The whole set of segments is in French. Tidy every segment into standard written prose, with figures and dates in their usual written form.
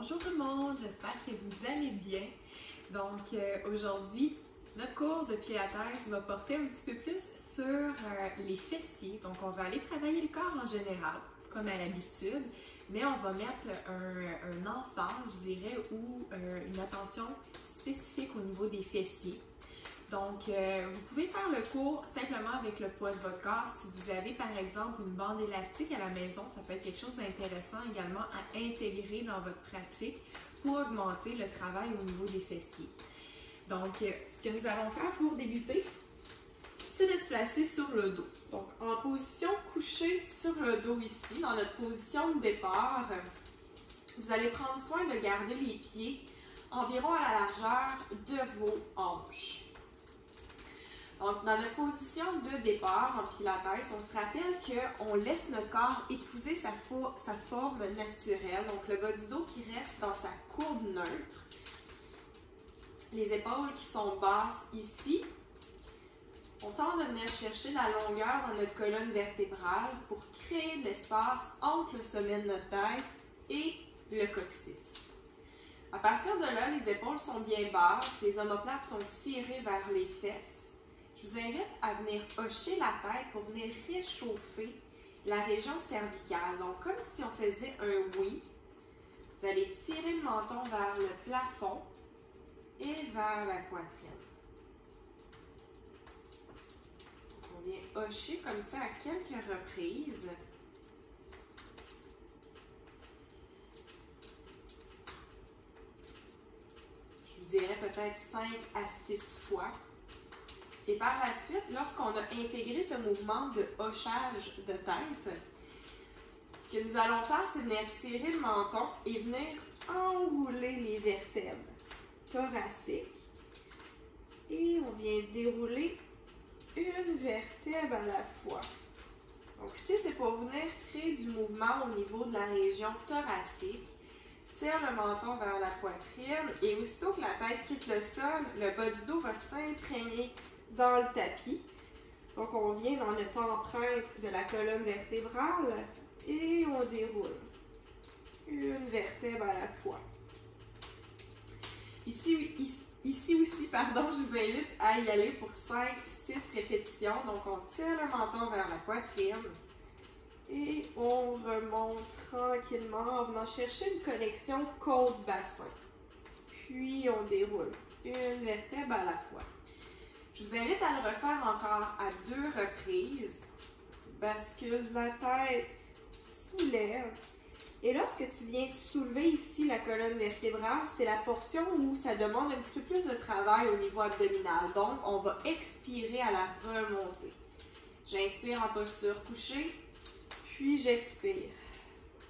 Bonjour tout le monde, j'espère que vous allez bien. Donc aujourd'hui, notre cours de Pilates va porter un petit peu plus sur les fessiers. Donc on va aller travailler le corps en général, comme à l'habitude, mais on va mettre un emphase, je dirais, ou une attention spécifique au niveau des fessiers. Donc, vous pouvez faire le cours simplement avec le poids de votre corps. Si vous avez, par exemple, une bande élastique à la maison, ça peut être quelque chose d'intéressant également à intégrer dans votre pratique pour augmenter le travail au niveau des fessiers. Donc, ce que nous allons faire pour débuter, c'est de se placer sur le dos. Donc, en position couchée sur le dos ici, dans notre position de départ, vous allez prendre soin de garder les pieds environ à la largeur de vos hanches. Donc, dans notre position de départ en Pilates, on se rappelle qu'on laisse notre corps épouser sa forme naturelle. Donc, le bas du dos qui reste dans sa courbe neutre. Les épaules qui sont basses ici. On tente de venir chercher la longueur dans notre colonne vertébrale pour créer de l'espace entre le sommet de notre tête et le coccyx. À partir de là, les épaules sont bien basses, les omoplates sont tirées vers les fesses. Je vous invite à venir hocher la tête pour venir réchauffer la région cervicale. Donc, comme si on faisait un oui, vous allez tirer le menton vers le plafond et vers la poitrine. On vient hocher comme ça à quelques reprises. Je vous dirais peut-être 5 à 6 fois. Et par la suite, lorsqu'on a intégré ce mouvement de hochage de tête, ce que nous allons faire, c'est venir tirer le menton et venir enrouler les vertèbres thoraciques. Et on vient dérouler une vertèbre à la fois. Donc ici, c'est pour venir créer du mouvement au niveau de la région thoracique. Tire le menton vers la poitrine et aussitôt que la tête quitte le sol, le bas du dos va s'imprégner dans le tapis. Donc, on vient dans notre empreinte de la colonne vertébrale et on déroule une vertèbre à la fois. Ici aussi, pardon, je vous invite à y aller pour 5-6 répétitions. Donc, on tire le menton vers la poitrine et on remonte tranquillement en venant chercher une connexion côte-bassin. Puis, on déroule une vertèbre à la fois. Je vous invite à le refaire encore à 2 reprises. Bascule la tête, soulève. Et lorsque tu viens soulever ici la colonne vertébrale, c'est la portion où ça demande un petit peu plus de travail au niveau abdominal. Donc, on va expirer à la remontée. J'inspire en posture couchée, puis j'expire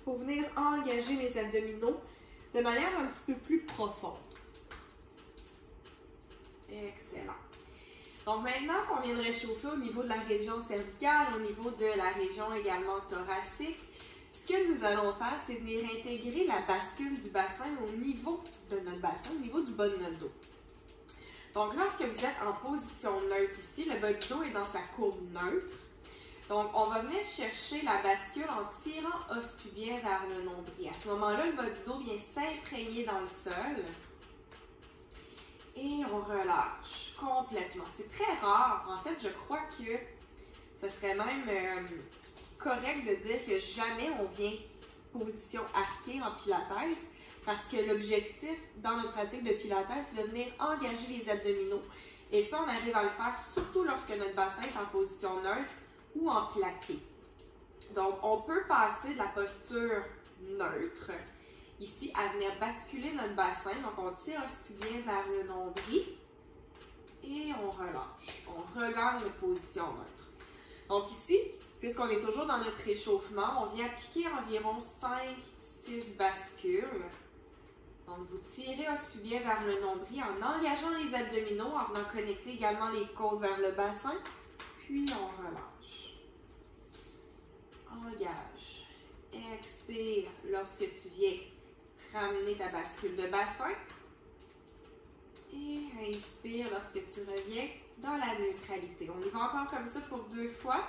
pour venir engager mes abdominaux de manière un petit peu plus profonde. Excellent. Donc maintenant qu'on vient de réchauffer au niveau de la région cervicale, au niveau de la région également thoracique, ce que nous allons faire, c'est venir intégrer la bascule du bassin au niveau de notre bassin, au niveau du bas de notre dos. Donc lorsque vous êtes en position neutre ici, le bas du dos est dans sa courbe neutre. Donc on va venir chercher la bascule en tirant os pubien vers le nombril. À ce moment-là, le bas du dos vient s'imprégner dans le sol. Et on relâche complètement. C'est très rare. En fait, je crois que ce serait même correct de dire que jamais on vient position arquée en Pilates parce que l'objectif dans notre pratique de Pilates, c'est de venir engager les abdominaux. Et ça, on arrive à le faire surtout lorsque notre bassin est en position neutre ou en plaqué. Donc, on peut passer de la posture neutre ici, à venir basculer notre bassin. Donc, on tire os pubien vers le nombril et on relâche. On regarde notre position neutre. Donc ici, puisqu'on est toujours dans notre réchauffement, on vient appliquer environ 5-6 bascules. Donc, vous tirez os pubien vers le nombril en engageant les abdominaux, en venant connecter également les côtes vers le bassin. Puis, on relâche. Engage. Expire lorsque tu viens ramener ta bascule de bassin. Et inspire lorsque tu reviens dans la neutralité. On y va encore comme ça pour 2 fois.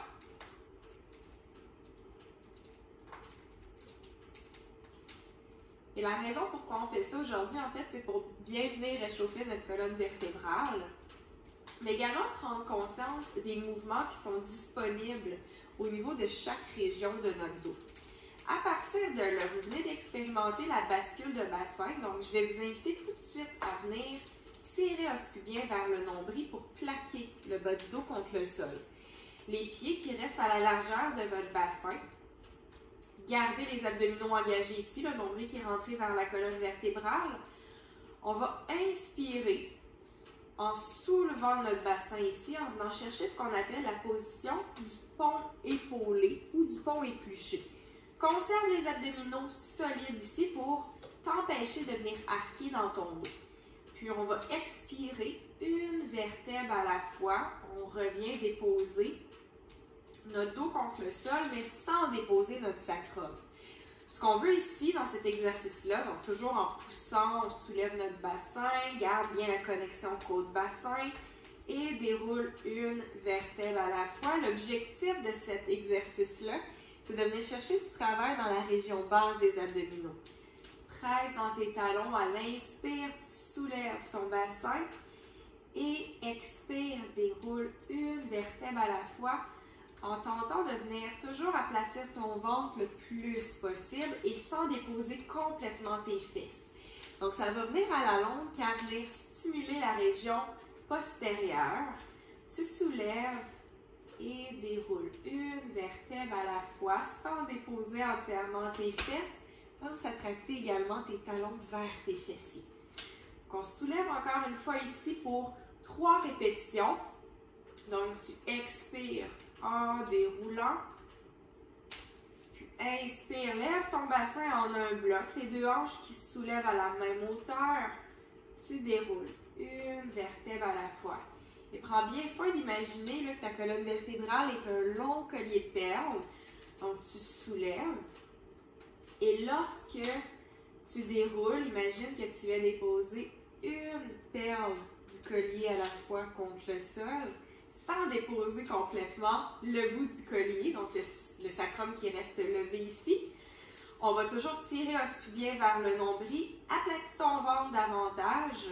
Et la raison pourquoi on fait ça aujourd'hui, en fait, c'est pour bien venir réchauffer notre colonne vertébrale, mais également prendre conscience des mouvements qui sont disponibles au niveau de chaque région de notre dos. À partir de là, vous venez d'expérimenter la bascule de bassin, donc je vais vous inviter tout de suite à venir tirer os pubien vers le nombril pour plaquer le bas du dos contre le sol. Les pieds qui restent à la largeur de votre bassin. Gardez les abdominaux engagés ici, le nombril qui est rentré vers la colonne vertébrale. On va inspirer en soulevant notre bassin ici, en venant chercher ce qu'on appelle la position du pont épaulé ou du pont épluché. Conserve les abdominaux solides ici pour t'empêcher de venir arquer dans ton dos. Puis on va expirer une vertèbre à la fois. On revient déposer notre dos contre le sol, mais sans déposer notre sacrum. Ce qu'on veut ici, dans cet exercice-là, donc toujours en poussant, on soulève notre bassin, garde bien la connexion côte-bassin et déroule une vertèbre à la fois. L'objectif de cet exercice-là, c'est de venir chercher du travail dans la région basse des abdominaux. Presse dans tes talons à l'inspire, tu soulèves ton bassin et expire, déroule une vertèbre à la fois en tentant de venir toujours aplatir ton ventre le plus possible et sans déposer complètement tes fesses. Donc, ça va venir à la longue car venir stimuler la région postérieure. Tu soulèves et déroule une vertèbre à la fois sans déposer entièrement tes fesses. Pense à tracter également tes talons vers tes fessiers. Donc, on soulève encore une fois ici pour 3 répétitions. Donc, tu expires en déroulant. Puis, inspire, lève ton bassin en un bloc. Les 2 hanches qui se soulèvent à la même hauteur. Tu déroules une vertèbre à la fois. Et prends bien soin d'imaginer que ta colonne vertébrale est un long collier de perles. Donc, tu soulèves. Et lorsque tu déroules, imagine que tu vas déposer une perle du collier à la fois contre le sol, sans déposer complètement le bout du collier, donc le sacrum qui reste levé ici. On va toujours tirer os pubien vers le nombril, aplatis ton ventre davantage.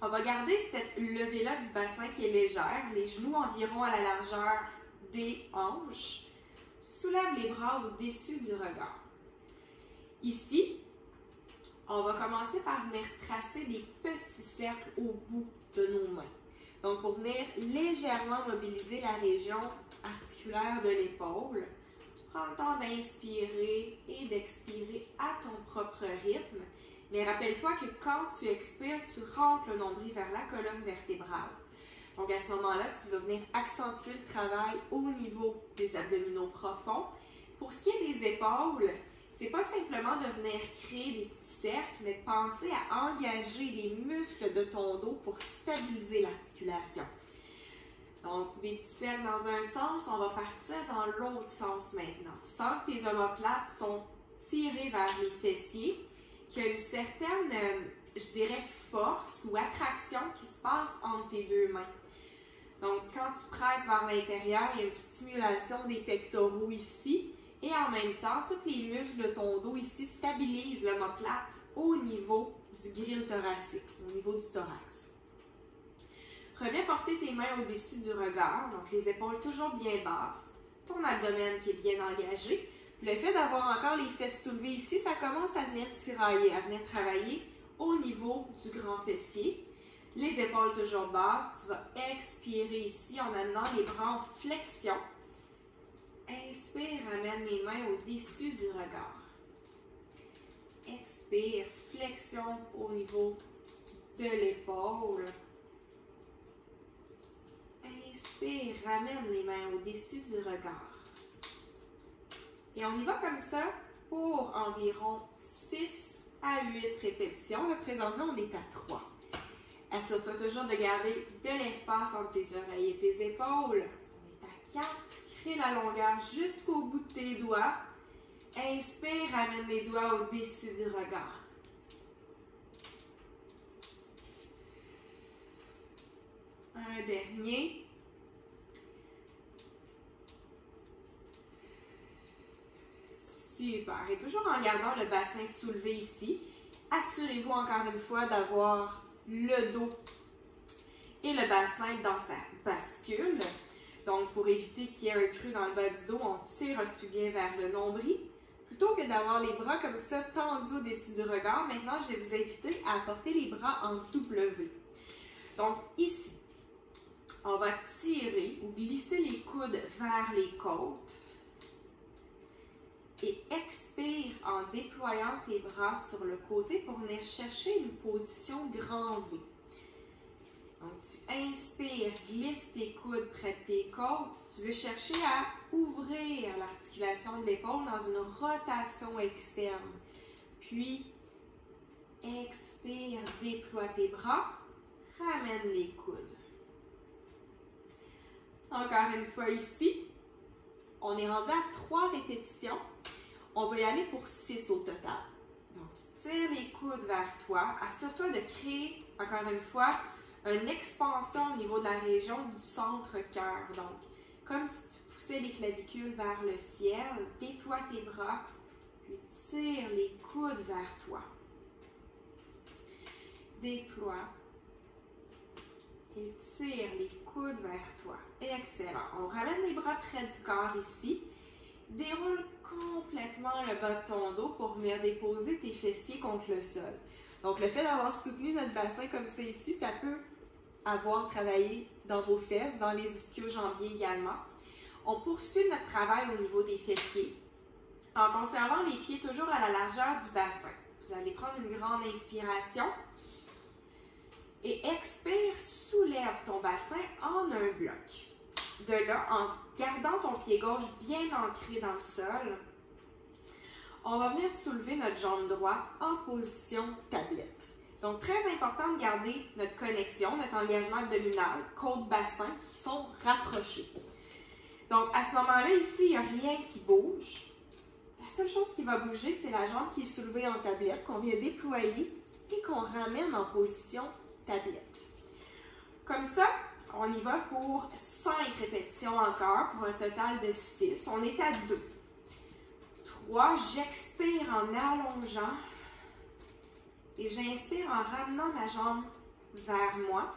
On va garder cette levée-là du bassin qui est légère, les genoux environ à la largeur des hanches. Soulève les bras au-dessus du regard. Ici, on va commencer par venir tracer des petits cercles au bout de nos mains. Donc, pour venir légèrement mobiliser la région articulaire de l'épaule, tu prends le temps d'inspirer et d'expirer à ton propre rythme. Mais rappelle-toi que quand tu expires, tu rentres le nombril vers la colonne vertébrale. Donc, à ce moment-là, tu vas venir accentuer le travail au niveau des abdominaux profonds. Pour ce qui est des épaules, c'est pas simplement de venir créer des petits cercles, mais de penser à engager les muscles de ton dos pour stabiliser l'articulation. Donc, des petits cercles dans un sens, on va partir dans l'autre sens maintenant. Sens que tes omoplates sont tirées vers les fessiers, qu'il y a une certaine, je dirais, force ou attraction qui se passe entre tes 2 mains. Donc, quand tu presses vers l'intérieur, il y a une stimulation des pectoraux ici. Et en même temps, tous les muscles de ton dos ici stabilisent l'omoplate au niveau du grille thoracique, au niveau du thorax. Reviens porter tes mains au-dessus du regard, donc les épaules toujours bien basses, ton abdomen qui est bien engagé. Le fait d'avoir encore les fesses soulevées ici, ça commence à venir tirailler, à venir travailler au niveau du grand fessier. Les épaules toujours basses, tu vas expirer ici en amenant les bras en flexion. Inspire, amène les mains au-dessus du regard. Expire, flexion au niveau de l'épaule. Inspire, ramène les mains au-dessus du regard. Et on y va comme ça pour environ 6 à 8 répétitions. Là, présentement, on est à 3. Assure-toi toujours de garder de l'espace entre tes oreilles et tes épaules. On est à 4. Crée la longueur jusqu'au bout de tes doigts. Inspire, ramène les doigts au-dessus du regard. Un dernier. Super. Et toujours en gardant le bassin soulevé ici, assurez-vous encore une fois d'avoir le dos et le bassin dans sa bascule. Donc, pour éviter qu'il y ait un creux dans le bas du dos, on tire un stubien vers le nombril. Plutôt que d'avoir les bras comme ça tendus au-dessus du regard, maintenant, je vais vous inviter à porter les bras en W. Donc, ici, on va tirer ou glisser les coudes vers les côtes. Et expire en déployant tes bras sur le côté pour venir chercher une position grand V. Donc, tu inspires, glisse tes coudes près de tes côtes. Tu veux chercher à ouvrir l'articulation de l'épaule dans une rotation externe. Puis, expire, déploie tes bras, ramène les coudes. Encore une fois ici, on est rendu à 3 répétitions. On va y aller pour 6 au total. Donc, tu tires les coudes vers toi. Assure-toi de créer, encore une fois, une expansion au niveau de la région du centre-cœur. Donc, comme si tu poussais les clavicules vers le ciel, déploie tes bras, puis tire les coudes vers toi. Déploie et tire les coudes vers toi. Excellent. On ramène les bras près du corps ici. Déroule complètement le bas de ton dos pour venir déposer tes fessiers contre le sol. Donc, le fait d'avoir soutenu notre bassin comme ça ici, ça peut avoir travaillé dans vos fesses, dans les ischio-jambiers également. On poursuit notre travail au niveau des fessiers en conservant les pieds toujours à la largeur du bassin. Vous allez prendre une grande inspiration et expire, soulève ton bassin en un bloc. De là, en gardant ton pied gauche bien ancré dans le sol, on va venir soulever notre jambe droite en position tablette. Donc, très important de garder notre connexion, notre engagement abdominal, côte-bassin qui sont rapprochés. Donc, à ce moment-là, ici, il n'y a rien qui bouge. La seule chose qui va bouger, c'est la jambe qui est soulevée en tablette, qu'on vient déployer et qu'on ramène en position tablette. Comme ça, on y va pour 5 répétitions encore, pour un total de 6. On est à 2. 3, j'expire en allongeant et j'inspire en ramenant ma jambe vers moi.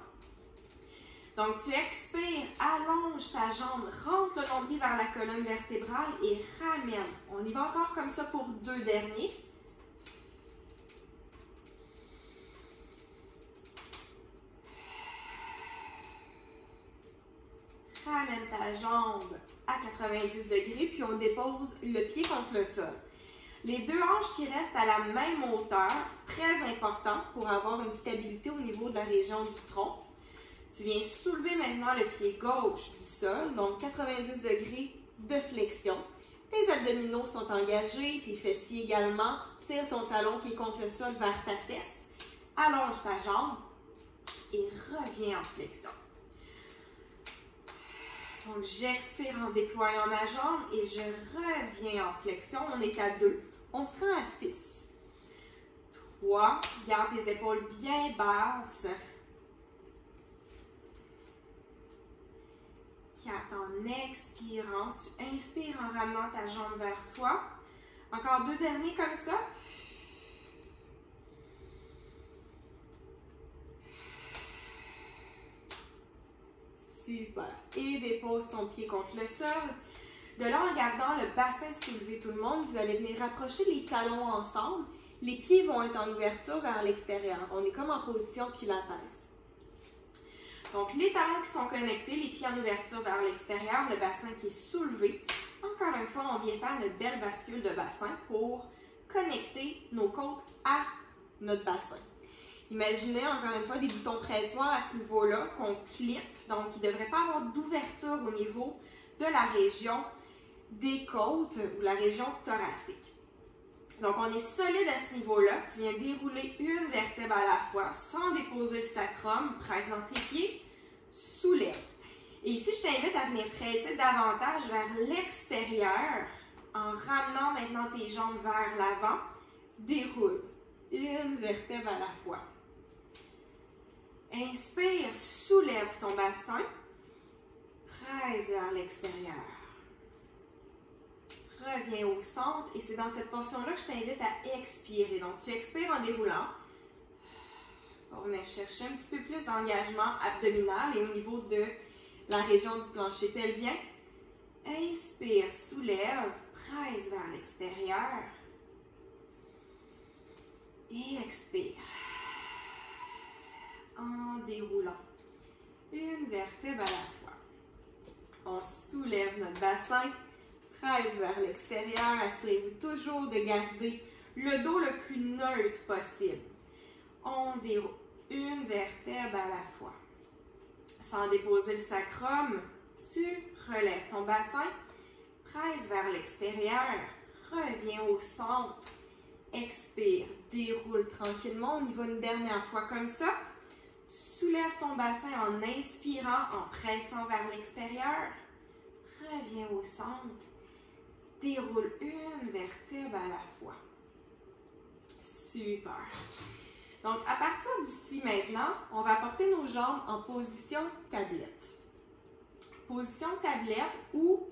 Donc, tu expires, allonge ta jambe, rentre le nombril vers la colonne vertébrale et ramène. On y va encore comme ça pour 2 derniers. Ramène ta jambe à 90 degrés, puis on dépose le pied contre le sol. Les 2 hanches qui restent à la même hauteur, très important pour avoir une stabilité au niveau de la région du tronc. Tu viens soulever maintenant le pied gauche du sol, donc 90 degrés de flexion. Tes abdominaux sont engagés, tes fessiers également. Tu tires ton talon qui est contre le sol vers ta fesse. Allonge ta jambe et reviens en flexion. Donc, j'expire en déployant ma jambe et je reviens en flexion. On est à 2. On se rend à 6. 3. Garde tes épaules bien basses. 4. En expirant, tu inspires en ramenant ta jambe vers toi. Encore 2 derniers comme ça. Super. Et dépose ton pied contre le sol. De là, en gardant le bassin soulevé tout le monde, vous allez venir rapprocher les talons ensemble. Les pieds vont être en ouverture vers l'extérieur. On est comme en position pilates. Donc, les talons qui sont connectés, les pieds en ouverture vers l'extérieur, le bassin qui est soulevé. Encore une fois, on vient faire une belle bascule de bassin pour connecter nos côtes à notre bassin. Imaginez encore une fois des boutons pressoirs à ce niveau-là qu'on clip. Donc, il ne devrait pas avoir d'ouverture au niveau de la région des côtes ou la région thoracique. Donc, on est solide à ce niveau-là. Tu viens dérouler une vertèbre à la fois sans déposer le sacrum. Presse dans tes pieds, soulève. Et ici, je t'invite à venir presser davantage vers l'extérieur en ramenant maintenant tes jambes vers l'avant. Déroule une vertèbre à la fois. Inspire, soulève ton bassin. Presse vers l'extérieur. reviens au centre et c'est dans cette portion-là que je t'invite à expirer. Donc, tu expires en déroulant. On va venir chercher un petit peu plus d'engagement abdominal et au niveau de la région du plancher pelvien. Inspire, soulève, presse vers l'extérieur. Et expire. En déroulant. Une vertèbre à la fois. On soulève notre bassin. Presse vers l'extérieur. Assurez-vous toujours de garder le dos le plus neutre possible. On déroule une vertèbre à la fois. Sans déposer le sacrum, tu relèves ton bassin. Presse vers l'extérieur. Reviens au centre. Expire. Déroule tranquillement. On y va une dernière fois comme ça. Tu soulèves ton bassin en inspirant, en pressant vers l'extérieur. Reviens au centre. Déroule une vertèbre à la fois. Super. Donc, à partir d'ici maintenant, on va porter nos jambes en position tablette. Position tablette où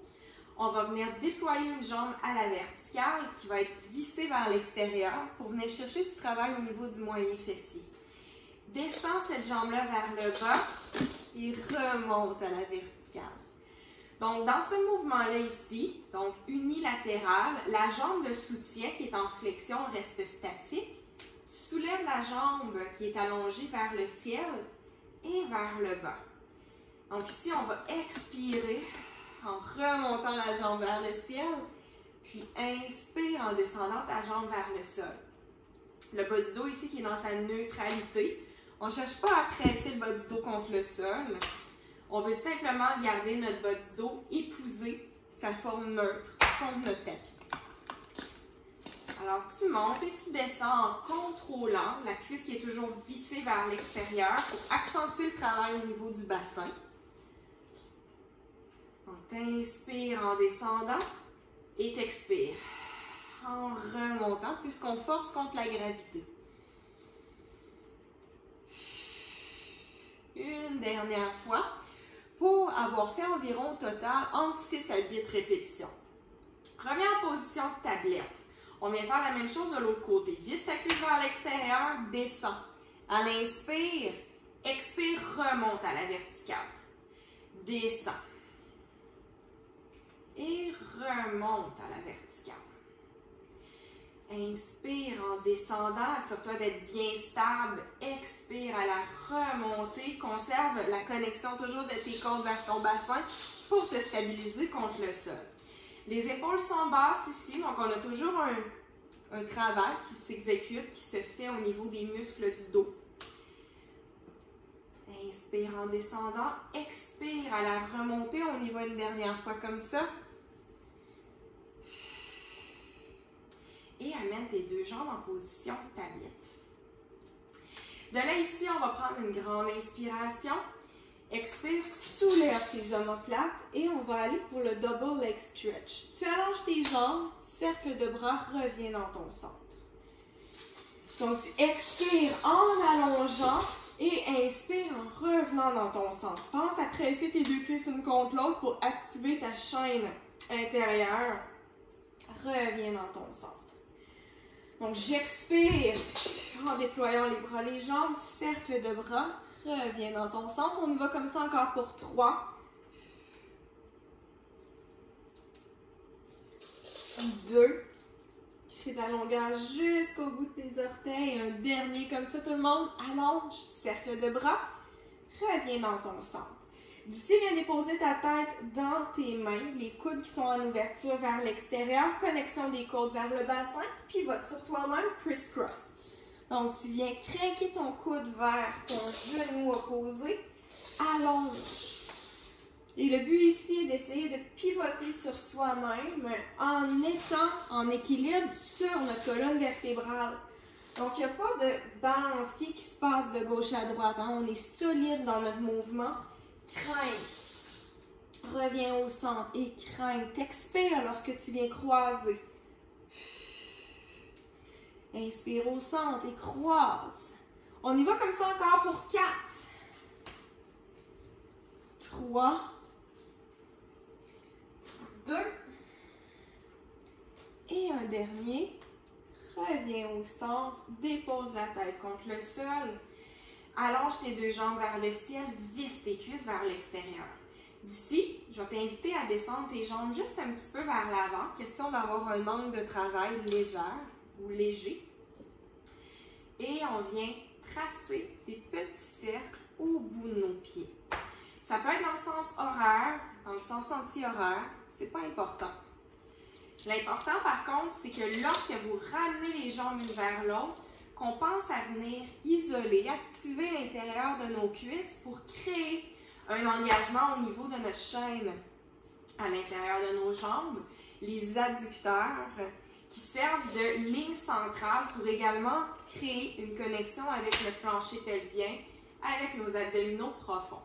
on va venir déployer une jambe à la verticale qui va être vissée vers l'extérieur pour venir chercher du travail au niveau du moyen fessier. Descends cette jambe-là vers le bas et remonte à la verticale. Donc, dans ce mouvement-là ici, donc unilatéral, la jambe de soutien qui est en flexion reste statique. Tu soulèves la jambe qui est allongée vers le ciel et vers le bas. Donc ici, on va expirer en remontant la jambe vers le ciel, puis inspire en descendant ta jambe vers le sol. Le bas du dos ici qui est dans sa neutralité. On ne cherche pas à presser le bas du dos contre le sol. On veut simplement garder notre bas du dos épousé, sa forme neutre, contre notre tapis. Alors, tu montes et tu descends en contrôlant la cuisse qui est toujours vissée vers l'extérieur pour accentuer le travail au niveau du bassin. Donc, t'inspires en descendant et t'expires en remontant puisqu'on force contre la gravité. Une dernière fois pour avoir fait environ au total entre 6 à 8 répétitions. Reviens en position de tablette. On vient faire la même chose de l'autre côté. Visse ta cuisse vers l'extérieur, descends. À l'inspire, expire, remonte à la verticale. Descends. Et remonte à la verticale. Inspire en descendant, assure-toi d'être bien stable. Expire à la remontée. Conserve la connexion toujours de tes côtes vers ton bassin pour te stabiliser contre le sol. Les épaules sont basses ici, donc on a toujours un travail qui s'exécute, qui se fait au niveau des muscles du dos. Inspire en descendant, expire à la remontée. On y va une dernière fois comme ça. Et amène tes deux jambes en position tablette. De là, ici, on va prendre une grande inspiration. Expire, soulève tes omoplates et on va aller pour le double leg stretch. Tu allonges tes jambes, cercle de bras, reviens dans ton centre. Donc, tu expires en allongeant et inspire en revenant dans ton centre. Pense à presser tes deux cuisses l'une contre l'autre pour activer ta chaîne intérieure. Reviens dans ton centre. Donc, j'expire en déployant les bras, les jambes, cercle de bras. Reviens dans ton centre. On y va comme ça encore pour 3. 2. Crée ta longueur jusqu'au bout de tes orteils. Un dernier comme ça, tout le monde. Allonge, cercle de bras. Reviens dans ton centre. D'ici, viens déposer ta tête dans tes mains. Les coudes qui sont en ouverture vers l'extérieur. Connexion des côtes vers le bassin. Pivote sur toi-même, criss-cross. Donc, tu viens craquer ton coude vers ton genou opposé. Allonge. Et le but ici est d'essayer de pivoter sur soi-même en étant en équilibre sur notre colonne vertébrale. Donc, il n'y a pas de balancier qui se passe de gauche à droite. Hein? On est solide dans notre mouvement. Crains. Reviens au centre et crains. T'expires lorsque tu viens croiser. Inspire au centre et croise. On y va comme ça encore pour 4. 3. 2. un dernier. Reviens au centre, dépose la tête contre le sol. Allonge tes deux jambes vers le ciel, visse tes cuisses vers l'extérieur. D'ici, je vais t'inviter à descendre tes jambes juste un petit peu vers l'avant. Question d'avoir un angle de travail légère ou léger. Et on vient tracer des petits cercles au bout de nos pieds. Ça peut être dans le sens horaire, dans le sens anti-horaire, c'est pas important. L'important par contre, c'est que lorsque vous ramenez les jambes l'une vers l'autre, qu'on pense à venir isoler, activer l'intérieur de nos cuisses pour créer un engagement au niveau de notre chaîne à l'intérieur de nos jambes, les adducteurs qui servent de ligne centrale pour également créer une connexion avec le plancher pelvien, avec nos abdominaux profonds.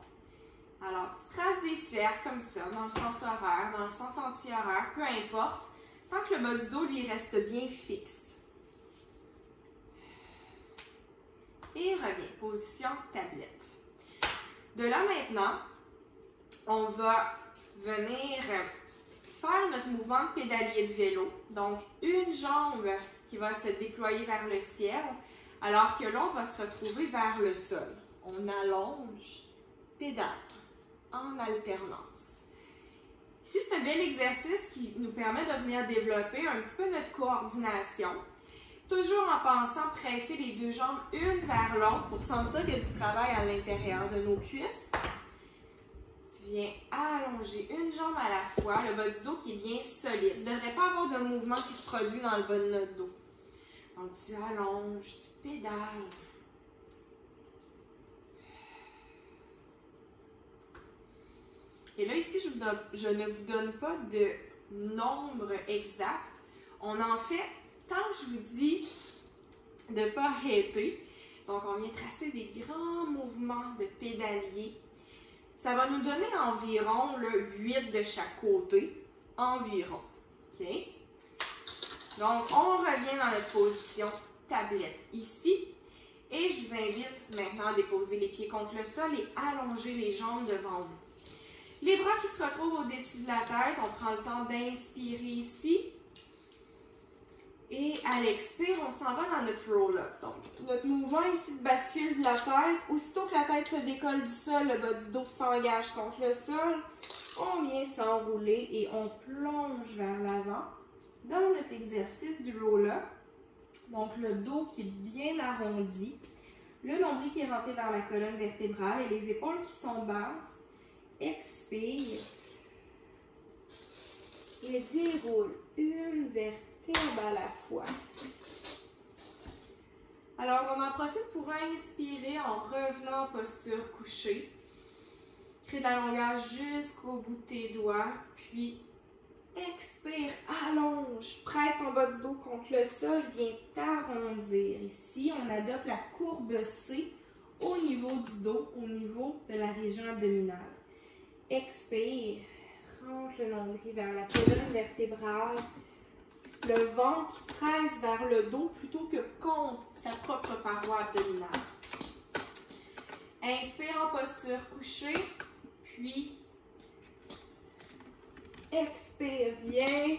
Alors, tu traces des cercles comme ça, dans le sens horaire, dans le sens anti-horaire, peu importe, tant que le bas du dos lui reste bien fixe. Et reviens, position tablette. De là maintenant, on va venir faire notre mouvement de pédalier de vélo. Donc, une jambe qui va se déployer vers le ciel, alors que l'autre va se retrouver vers le sol. On allonge, pédale, en alternance. Ici, c'est un bel exercice qui nous permet de venir développer un petit peu notre coordination. Toujours en pensant presser les deux jambes une vers l'autre pour sentir qu'il y a du travail à l'intérieur de nos cuisses. Tu viens allonger une jambe à la fois, le bas du dos qui est bien solide. Il ne devrait pas avoir de mouvement qui se produit dans le bas de notre dos. Donc tu allonges, tu pédales. Et là, ici, je ne vous donne pas de nombre exact. On en fait tant que je vous dis de ne pas arrêter. Donc, on vient tracer des grands mouvements de pédalier. Ça va nous donner environ 8 de chaque côté. Environ. OK? Donc, on revient dans notre position tablette ici. Et je vous invite maintenant à déposer les pieds contre le sol et allonger les jambes devant vous. Les bras qui se retrouvent au-dessus de la tête, on prend le temps d'inspirer ici. Et à l'expire, on s'en va dans notre roll-up. Donc, notre mouvement ici de bascule de la tête, aussitôt que la tête se décolle du sol, le bas du dos s'engage contre le sol, on vient s'enrouler et on plonge vers l'avant dans notre exercice du roll-up. Donc, le dos qui est bien arrondi, le nombril qui est rentré vers la colonne vertébrale et les épaules qui sont basses. Expire et déroule une vertèbre à la fois. Alors, on en profite pour inspirer en revenant en posture couchée. Crée de la longueur jusqu'au bout de tes doigts, puis expire, allonge, presse ton bas du dos contre le sol, viens t'arrondir. Ici, on adopte la courbe C au niveau du dos, au niveau de la région abdominale. Expire, rentre le nombril vers la colonne vertébrale, le ventre qui presse vers le dos plutôt que contre sa propre paroi abdominale. Inspire en posture couchée, puis expire, viens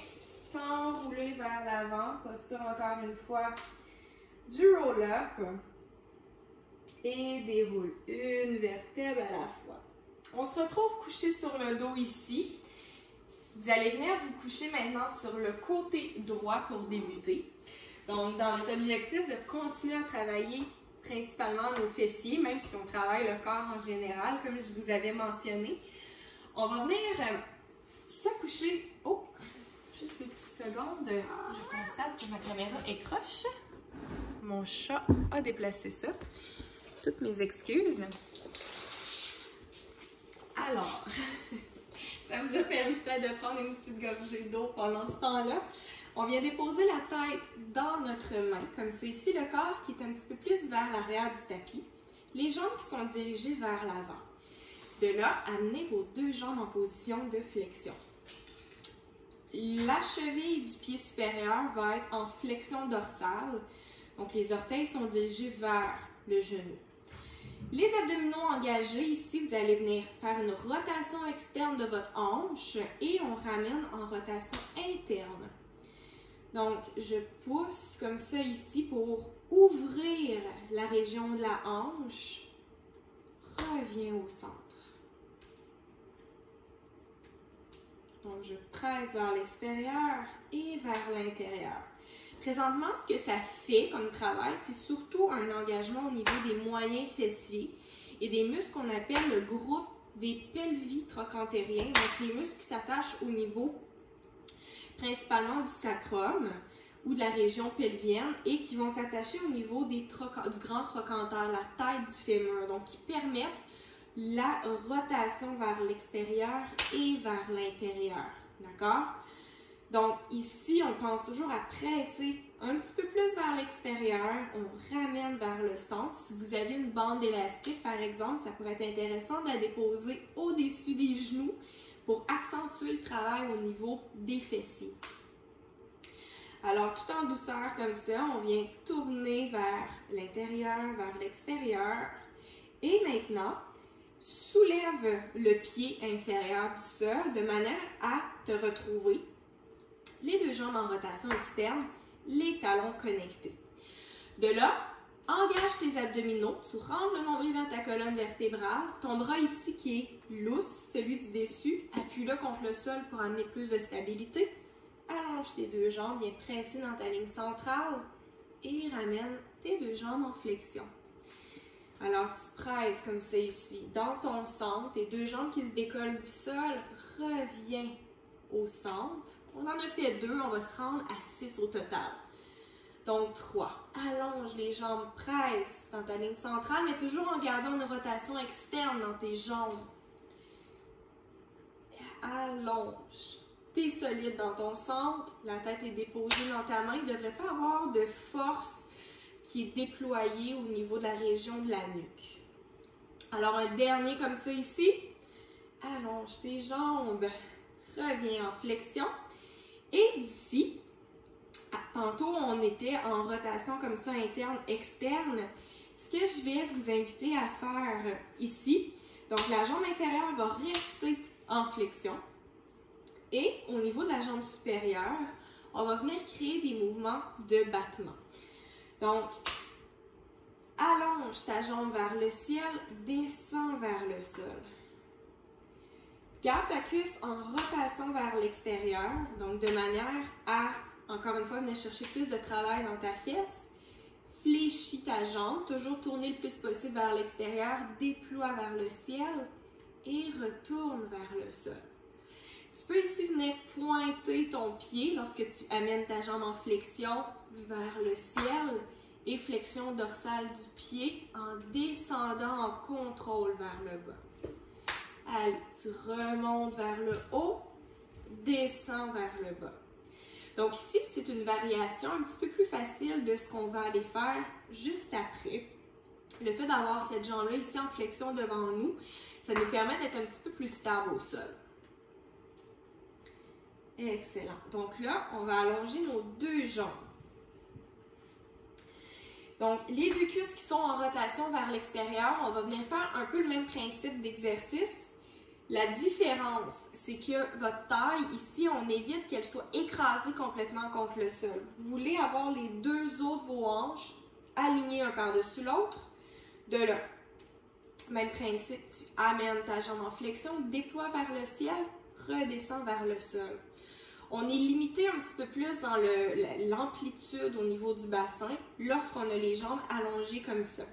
t'enrouler vers l'avant, posture encore une fois du roll-up et déroule une vertèbre à la fois. On se retrouve couché sur le dos ici. Vous allez venir vous coucher maintenant sur le côté droit pour débuter. Donc, dans notre objectif de continuer à travailler principalement nos fessiers, même si on travaille le corps en général, comme je vous avais mentionné, on va venir se coucher. Oh, juste une petite seconde. Je constate que ma caméra est croche. Mon chat a déplacé ça. Toutes mes excuses. Alors, ça vous a permis peut-être de prendre une petite gorgée d'eau pendant ce temps-là. On vient déposer la tête dans notre main, comme c'est ici le corps qui est un petit peu plus vers l'arrière du tapis. Les jambes qui sont dirigées vers l'avant. De là, amenez vos deux jambes en position de flexion. La cheville du pied supérieur va être en flexion dorsale. Donc, les orteils sont dirigés vers le genou. Les abdominaux engagés, ici, vous allez venir faire une rotation externe de votre hanche et on ramène en rotation interne. Donc, je pousse comme ça ici pour ouvrir la région de la hanche. Reviens au centre. Donc, je presse vers l'extérieur et vers l'intérieur. Présentement, ce que ça fait comme travail, c'est surtout un engagement au niveau des moyens fessiers et des muscles qu'on appelle le groupe des pelvitrocantériens, donc les muscles qui s'attachent au niveau principalement du sacrum ou de la région pelvienne et qui vont s'attacher au niveau du grand trochanter, la tête du fémur, donc qui permettent la rotation vers l'extérieur et vers l'intérieur, d'accord? Donc ici, on pense toujours à presser un petit peu plus vers l'extérieur, on ramène vers le centre. Si vous avez une bande élastique, par exemple, ça pourrait être intéressant de la déposer au-dessus des genoux pour accentuer le travail au niveau des fessiers. Alors, tout en douceur comme ça, on vient tourner vers l'intérieur, vers l'extérieur. Et maintenant, soulève le pied inférieur du sol de manière à te retrouver les deux jambes en rotation externe, les talons connectés. De là, engage tes abdominaux, tu rentres le nombril vers ta colonne vertébrale, ton bras ici qui est lousse, celui du dessus, appuie-le contre le sol pour amener plus de stabilité. Allonge tes deux jambes, viens presser dans ta ligne centrale et ramène tes deux jambes en flexion. Alors, tu presses comme ça ici, dans ton centre, tes deux jambes qui se décollent du sol, reviens au centre. On en a fait 2, on va se rendre à 6 au total. Donc 3, allonge les jambes, presse dans ta ligne centrale, mais toujours en gardant une rotation externe dans tes jambes. Allonge. Tu es solide dans ton centre, la tête est déposée dans ta main, il ne devrait pas avoir de force qui est déployée au niveau de la région de la nuque. Alors un dernier comme ça ici, allonge tes jambes, reviens en flexion. Et d'ici, tantôt on était en rotation comme ça interne, externe. Ce que je vais vous inviter à faire ici, donc la jambe inférieure va rester en flexion. Et au niveau de la jambe supérieure, on va venir créer des mouvements de battement. Donc, allonge ta jambe vers le ciel, descends vers le sol. Garde ta cuisse en rotation vers l'extérieur, donc de manière à, encore une fois, venir chercher plus de travail dans ta fesse. Fléchis ta jambe, toujours tourner le plus possible vers l'extérieur, déploie vers le ciel et retourne vers le sol. Tu peux ici venir pointer ton pied lorsque tu amènes ta jambe en flexion vers le ciel et flexion dorsale du pied en descendant en contrôle vers le bas. Allez, tu remontes vers le haut, descends vers le bas. Donc ici, c'est une variation un petit peu plus facile de ce qu'on va aller faire juste après. Le fait d'avoir cette jambe-là ici en flexion devant nous, ça nous permet d'être un petit peu plus stable au sol. Excellent. Donc là, on va allonger nos deux jambes. Donc, les deux cuisses qui sont en rotation vers l'extérieur, on va venir faire un peu le même principe d'exercice. La différence, c'est que votre taille, ici, on évite qu'elle soit écrasée complètement contre le sol. Vous voulez avoir les deux os de vos hanches alignés un par-dessus l'autre. De là, même principe, tu amènes ta jambe en flexion, déploie vers le ciel, redescends vers le sol. On est limité un petit peu plus dans l'amplitude au niveau du bassin lorsqu'on a les jambes allongées comme ça.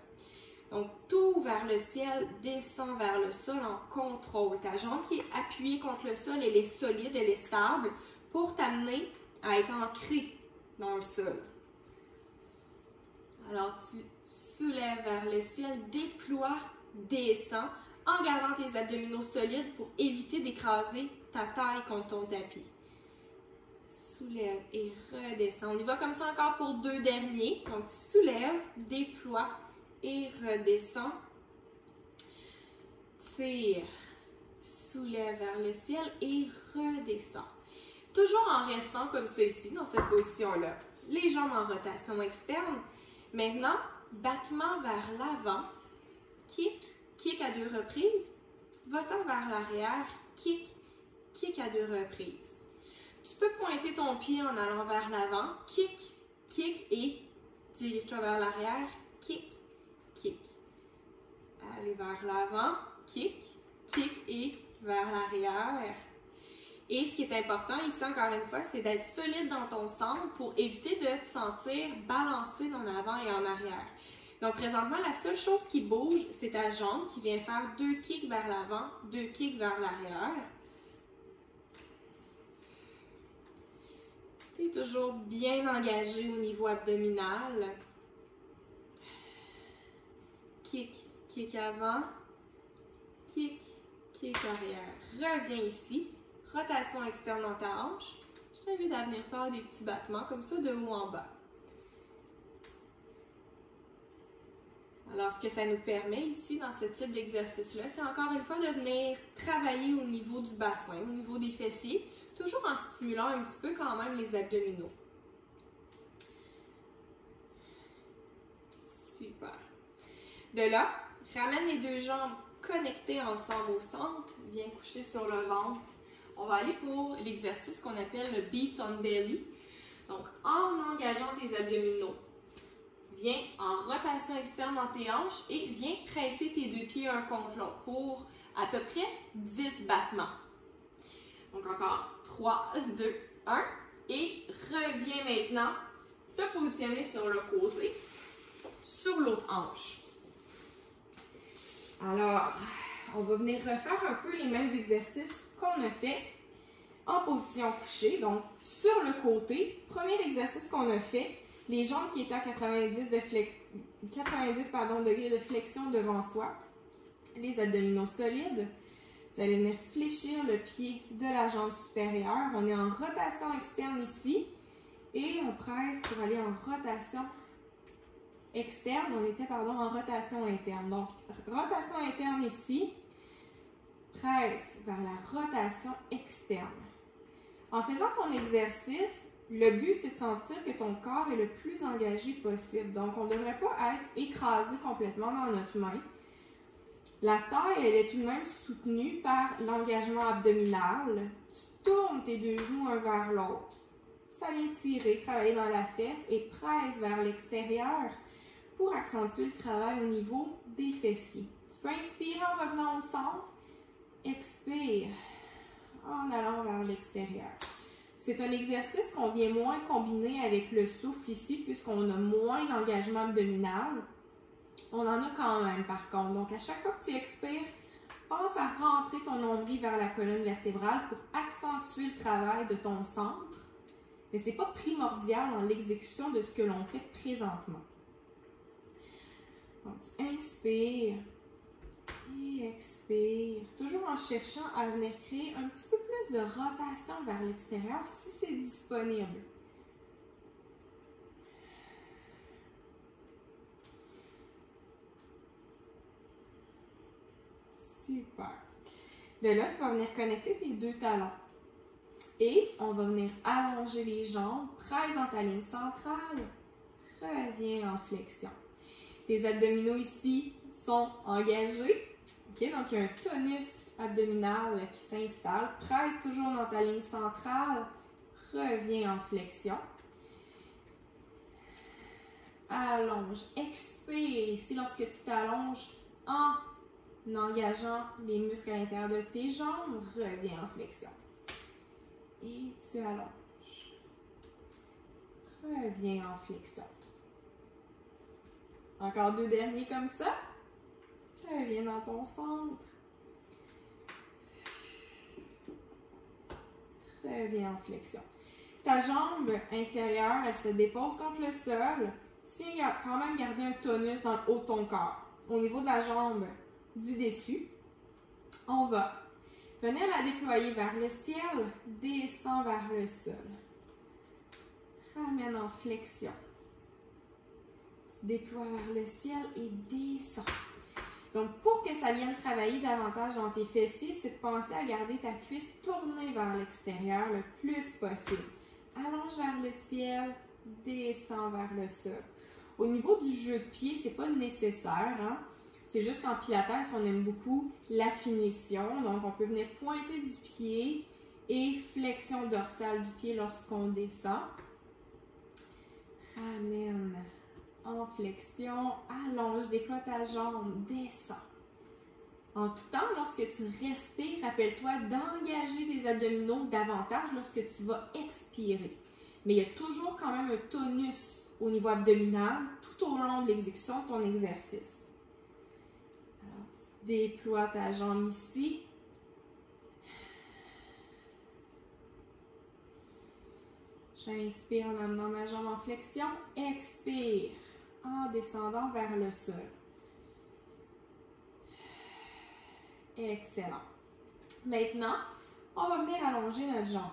Donc, tout vers le ciel, descend vers le sol en contrôle. Ta jambe qui est appuyée contre le sol, elle est solide, elle est stable pour t'amener à être ancré dans le sol. Alors, tu soulèves vers le ciel, déploie, descends en gardant tes abdominaux solides pour éviter d'écraser ta taille contre ton tapis. Soulève et redescends. On y va comme ça encore pour 2 derniers. Donc, tu soulèves, déploies et redescends. Tire, soulève vers le ciel et redescends. Toujours en restant comme ça ici, dans cette position-là. Les jambes en rotation externe. Maintenant, battement vers l'avant. Kick, kick à 2 reprises. Va-t'en vers l'arrière. Kick, kick à 2 reprises. Tu peux pointer ton pied en allant vers l'avant, kick, kick et dirige-toi vers l'arrière, kick, kick. Allez vers l'avant, kick, kick et vers l'arrière. Et ce qui est important ici, encore une fois, c'est d'être solide dans ton centre pour éviter de te sentir balancé en avant et en arrière. Donc, présentement, la seule chose qui bouge, c'est ta jambe qui vient faire 2 kicks vers l'avant, 2 kicks vers l'arrière. Tu es toujours bien engagé au niveau abdominal. Kick, kick avant, kick, kick arrière. Reviens ici. Rotation externe dans ta hanche. Je t'invite à venir faire des petits battements comme ça de haut en bas. Alors, ce que ça nous permet ici, dans ce type d'exercice-là, c'est encore une fois de venir travailler au niveau du bassin, au niveau des fessiers, toujours en stimulant un petit peu quand même les abdominaux. Super. De là, ramène les 2 jambes connectées ensemble au centre, viens coucher sur le ventre. On va aller pour l'exercice qu'on appelle le Beats on Belly. Donc, en engageant tes abdominaux, viens en rotation externe dans tes hanches et viens presser tes 2 pieds un contre l'autre pour à peu près 10 battements. Donc, encore 3, 2, 1. Et reviens maintenant te positionner sur le côté, sur l'autre hanche. Alors, on va venir refaire un peu les mêmes exercices qu'on a fait en position couchée. Donc, sur le côté, premier exercice qu'on a fait, les jambes qui étaient à 90 degrés de flexion devant soi, les abdominaux solides. Vous allez venir fléchir le pied de la jambe supérieure. On est en rotation externe ici et on presse pour aller en rotation externe. On était, en rotation interne. Donc, rotation interne ici. Presse vers la rotation externe. En faisant ton exercice, le but, c'est de sentir que ton corps est le plus engagé possible. Donc, on ne devrait pas être écrasé complètement dans notre main. La taille, elle est tout de même soutenue par l'engagement abdominal. Tu tournes tes 2 genoux un vers l'autre. Ça vient tirer, travailler dans la fesse et presse vers l'extérieur pour accentuer le travail au niveau des fessiers. Tu peux inspirer en revenant au centre. Expire en allant vers l'extérieur. C'est un exercice qu'on vient moins combiner avec le souffle ici puisqu'on a moins d'engagement abdominal. On en a quand même par contre. Donc à chaque fois que tu expires, pense à rentrer ton nombril vers la colonne vertébrale pour accentuer le travail de ton centre. Mais ce n'est pas primordial dans l'exécution de ce que l'on fait présentement. Donc tu inspires. Et expire, toujours en cherchant à venir créer un petit peu plus de rotation vers l'extérieur si c'est disponible. Super. De là, tu vas venir connecter tes 2 talons. Et on va venir allonger les jambes, presse dans ta ligne centrale, reviens en flexion. Tes abdominaux ici sont engagés. Okay, donc, il y a un tonus abdominal qui s'installe. Presse toujours dans ta ligne centrale. Reviens en flexion. Allonge. Expire ici lorsque tu t'allonges en engageant les muscles à l'intérieur de tes jambes. Reviens en flexion. Et tu allonges. Reviens en flexion. Encore 2 derniers comme ça. Reviens dans ton centre. Reviens en flexion. Ta jambe inférieure, elle se dépose contre le sol. Tu viens quand même garder un tonus dans le haut de ton corps. Au niveau de la jambe du dessus, on va venir la déployer vers le ciel, descend vers le sol. Ramène en flexion. Tu déploies vers le ciel et descends. Donc, pour que ça vienne travailler davantage dans tes fessiers, c'est de penser à garder ta cuisse tournée vers l'extérieur le plus possible. Allonge vers le ciel, descends vers le sol. Au niveau du jeu de pied, c'est pas nécessaire, hein? C'est juste qu'en pilates, on aime beaucoup la finition. Donc, on peut venir pointer du pied et flexion dorsale du pied lorsqu'on descend. Ramène en flexion, allonge, déploie ta jambe, descend. En tout temps, lorsque tu respires, rappelle-toi d'engager tes abdominaux davantage lorsque tu vas expirer. Mais il y a toujours quand même un tonus au niveau abdominal tout au long de l'exécution de ton exercice. Alors, tu déploies ta jambe ici. J'inspire en amenant ma jambe en flexion. Expire en descendant vers le sol. Excellent. Maintenant, on va venir allonger notre jambe.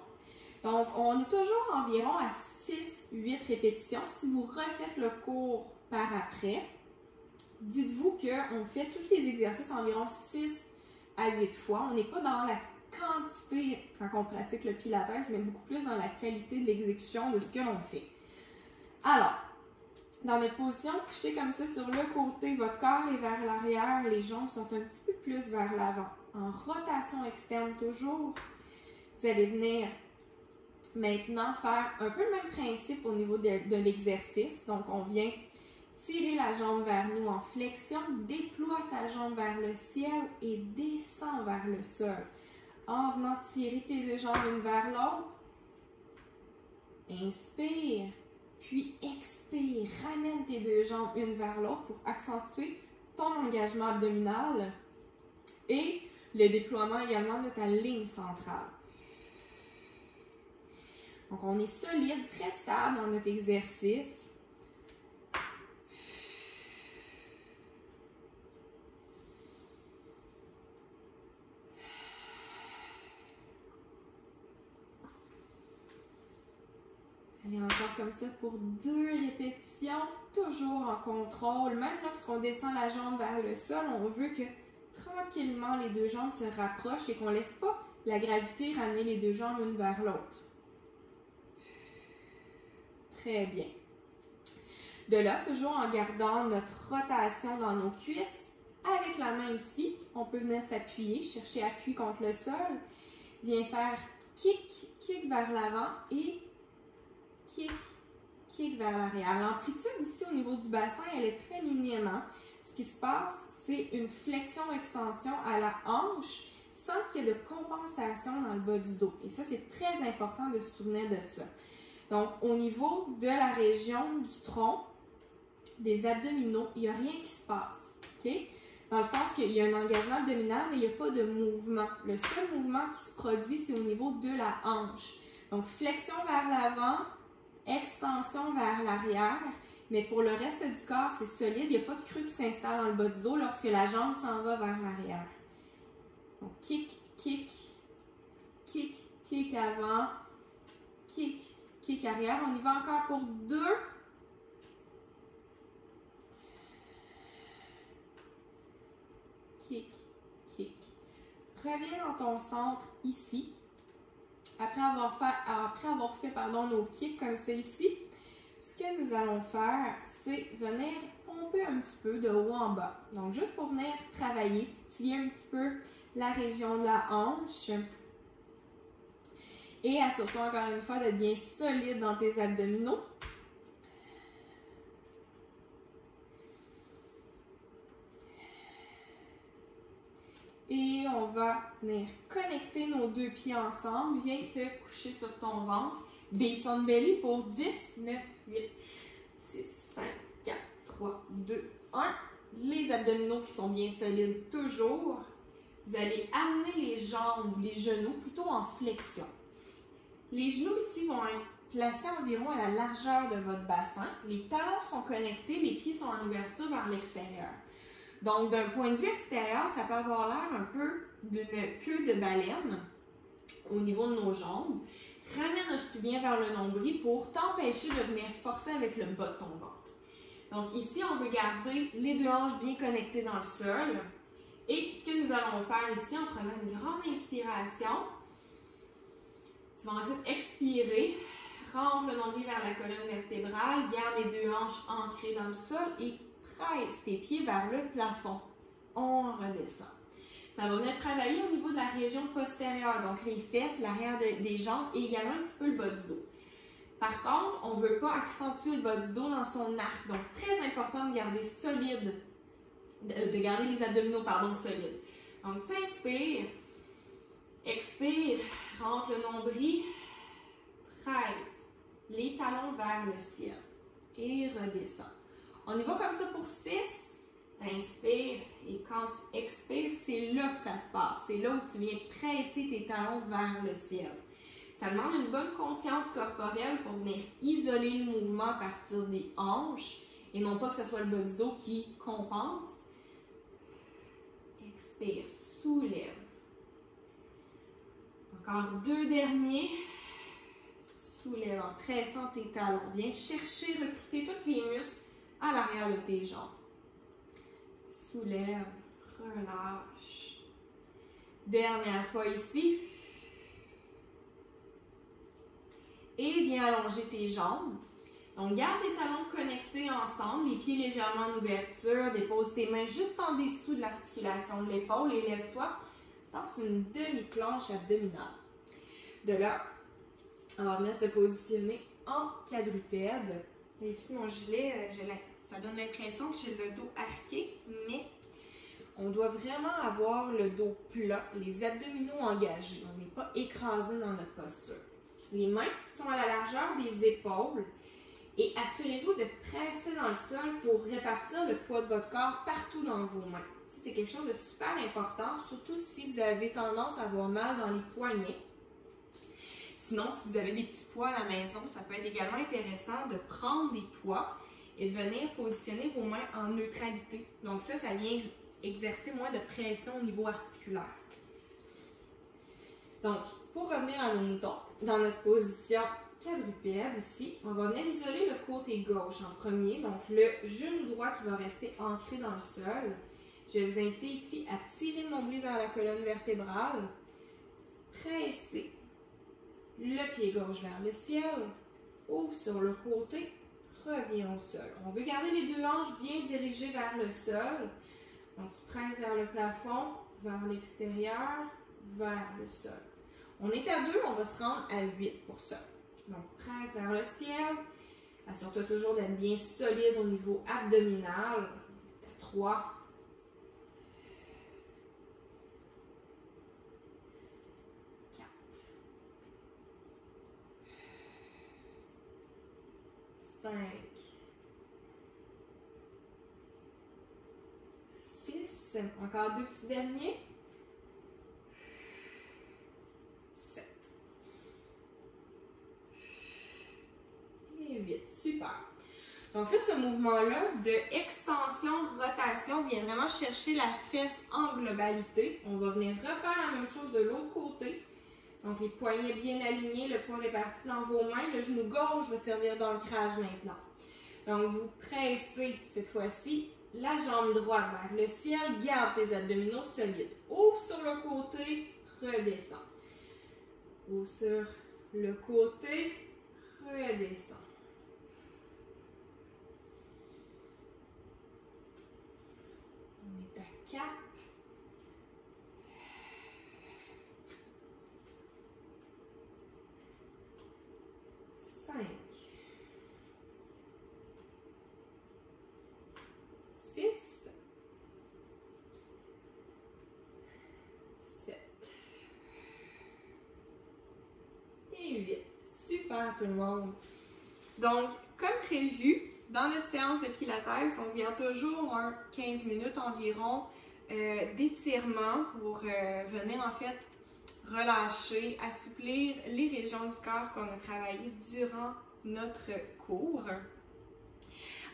Donc, on est toujours environ à 6-8 répétitions. Si vous refaites le cours par après, dites-vous qu'on fait tous les exercices environ 6 à 8 fois. On n'est pas dans la quantité quand on pratique le pilates, mais beaucoup plus dans la qualité de l'exécution de ce que l'on fait. Alors, dans notre position couchée comme ça sur le côté, votre corps est vers l'arrière, les jambes sont un petit peu plus vers l'avant. En rotation externe toujours, vous allez venir maintenant faire un peu le même principe au niveau de l'exercice. Donc, on vient tirer la jambe vers nous en flexion, déploie ta jambe vers le ciel et descends vers le sol. En venant tirer tes deux jambes l'une vers l'autre, inspire, puis expire, ramène tes deux jambes une vers l'autre pour accentuer ton engagement abdominal et le déploiement également de ta ligne centrale. Donc, on est solide, très stable dans notre exercice. Allez, encore comme ça pour 2 répétitions, toujours en contrôle. Même lorsqu'on descend la jambe vers le sol, on veut que tranquillement les deux jambes se rapprochent et qu'on ne laisse pas la gravité ramener les deux jambes l'une vers l'autre. Très bien. De là, toujours en gardant notre rotation dans nos cuisses, avec la main ici, on peut venir s'appuyer, chercher appui contre le sol. Viens faire kick, kick vers l'avant et kick, kick vers l'arrière. L'amplitude ici au niveau du bassin, elle est très minime. Hein? Ce qui se passe, c'est une flexion-extension à la hanche sans qu'il y ait de compensation dans le bas du dos. Et ça, c'est très important de se souvenir de ça. Donc, au niveau de la région du tronc, des abdominaux, il n'y a rien qui se passe. Okay? Dans le sens qu'il y a un engagement abdominal, mais il n'y a pas de mouvement. Le seul mouvement qui se produit, c'est au niveau de la hanche. Donc, flexion vers l'avant, extension vers l'arrière, mais pour le reste du corps, c'est solide. Il n'y a pas de creux qui s'installe dans le bas du dos lorsque la jambe s'en va vers l'arrière. Donc, kick, kick, kick, kick avant, kick, kick arrière. On y va encore pour 2. Kick, kick. Reviens dans ton centre ici. Après avoir fait nos kicks comme c'est ici, ce que nous allons faire, c'est venir pomper un petit peu de haut en bas. Donc, juste pour venir travailler, titiller un petit peu la région de la hanche. Et assure-toi encore une fois d'être bien solide dans tes abdominaux. Et on va venir connecter nos 2 pieds ensemble. Viens te coucher sur ton ventre. Beat on belly pour 10, 9, 8, 6, 5, 4, 3, 2, 1. Les abdominaux qui sont bien solides toujours. Vous allez amener les jambes ou les genoux plutôt en flexion. Les genoux ici vont être placés environ à la largeur de votre bassin. Les talons sont connectés, les pieds sont en ouverture vers l'extérieur. Donc, d'un point de vue extérieur, ça peut avoir l'air un peu d'une queue de baleine au niveau de nos jambes. Ramène un peu bien vers le nombril pour t'empêcher de venir forcer avec le bas de ton ventre. Donc, ici, on veut garder les 2 hanches bien connectées dans le sol. Et ce que nous allons faire ici, en prenant une grande inspiration, tu vas ensuite expirer, rentre le nombril vers la colonne vertébrale, garde les 2 hanches ancrées dans le sol et presse tes pieds vers le plafond. On redescend. Ça va venir travailler au niveau de la région postérieure, donc les fesses, l'arrière des jambes et également un petit peu le bas du dos. Par contre, on ne veut pas accentuer le bas du dos dans son arc, donc très important de garder solide, de garder les abdominaux, pardon, solides. Donc tu inspires, expire, rentre le nombril, presse les talons vers le ciel et redescends. On y va comme ça pour 6. T'inspires et quand tu expires, c'est là que ça se passe. C'est là où tu viens presser tes talons vers le ciel. Ça demande une bonne conscience corporelle pour venir isoler le mouvement à partir des hanches et non pas que ce soit le bas du dos qui compense. Expire, soulève. Encore 2 derniers. Soulève en pressant tes talons. Viens chercher, recruter tous les muscles à l'arrière de tes jambes. Soulève, relâche. Dernière fois ici. Et viens allonger tes jambes. Donc, garde tes talons connectés ensemble, les pieds légèrement en ouverture. Dépose tes mains juste en dessous de l'articulation de l'épaule et lève-toi dans une demi-planche abdominale. De là, on va venir se positionner en quadrupède. Et ici, mon gilet, ça donne l'impression que j'ai le dos arqué, mais on doit vraiment avoir le dos plat, les abdominaux engagés. On n'est pas écrasé dans notre posture. Les mains sont à la largeur des épaules et assurez-vous de presser dans le sol pour répartir le poids de votre corps partout dans vos mains. C'est quelque chose de super important, surtout si vous avez tendance à avoir mal dans les poignets. Sinon, si vous avez des petits poids à la maison, ça peut être également intéressant de prendre des poids et de venir positionner vos mains en neutralité. Donc ça vient exercer moins de pression au niveau articulaire. Donc, pour revenir à nos moutons, dans notre position quadrupède, ici, on va venir isoler le côté gauche en premier, donc le genou droit qui va rester ancré dans le sol. Je vais vous inviter ici à tirer le nombril vers la colonne vertébrale, presser le pied gauche vers le ciel, ouvre sur le côté, reviens au sol. On veut garder les 2 hanches bien dirigées vers le sol. Donc, tu presses vers le plafond, vers l'extérieur, vers le sol. On est à 2, on va se rendre à 8 pour ça. Donc, presse vers le ciel. Assure-toi toujours d'être bien solide au niveau abdominal. À 3. 4. 5. 6. Encore 2 petits derniers. 7. Et 8. Super. Donc là, ce mouvement-là de extension-rotation vient vraiment chercher la fesse en globalité. On va venir refaire la même chose de l'autre côté. Donc les poignets bien alignés, le poids réparti dans vos mains. Le genou gauche va servir d'ancrage maintenant. Donc vous pressez cette fois-ci la jambe droite vers le ciel. Garde tes abdominaux solides. Ouvre sur le côté, redescends. Ouvre sur le côté, redescends. On est à 4. 5. 6. 7. Et 8. Super tout le monde! Donc, comme prévu, dans notre séance de pilates, on vient toujours un 15 minutes environ d'étirement pour venir en fait relâcher, assouplir les régions du corps qu'on a travaillées durant notre cours.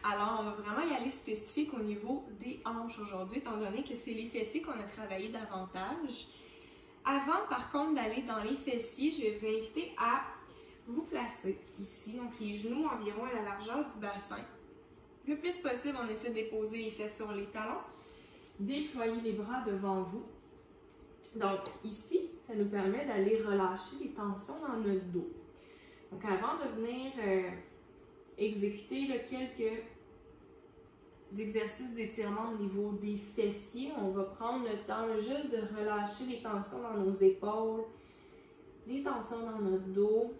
Alors, on va vraiment y aller spécifique au niveau des hanches aujourd'hui, étant donné que c'est les fessiers qu'on a travaillé davantage. Avant, par contre, d'aller dans les fessiers, je vais vous inviter à vous placer ici, donc les genoux environ à la largeur du bassin. Le plus possible, on essaie de déposer les fesses sur les talons. Déployez les bras devant vous. Donc ici, ça nous permet d'aller relâcher les tensions dans notre dos. Donc avant de venir exécuter quelques exercices d'étirement au niveau des fessiers. On va prendre le temps juste de relâcher les tensions dans nos épaules, les tensions dans notre dos.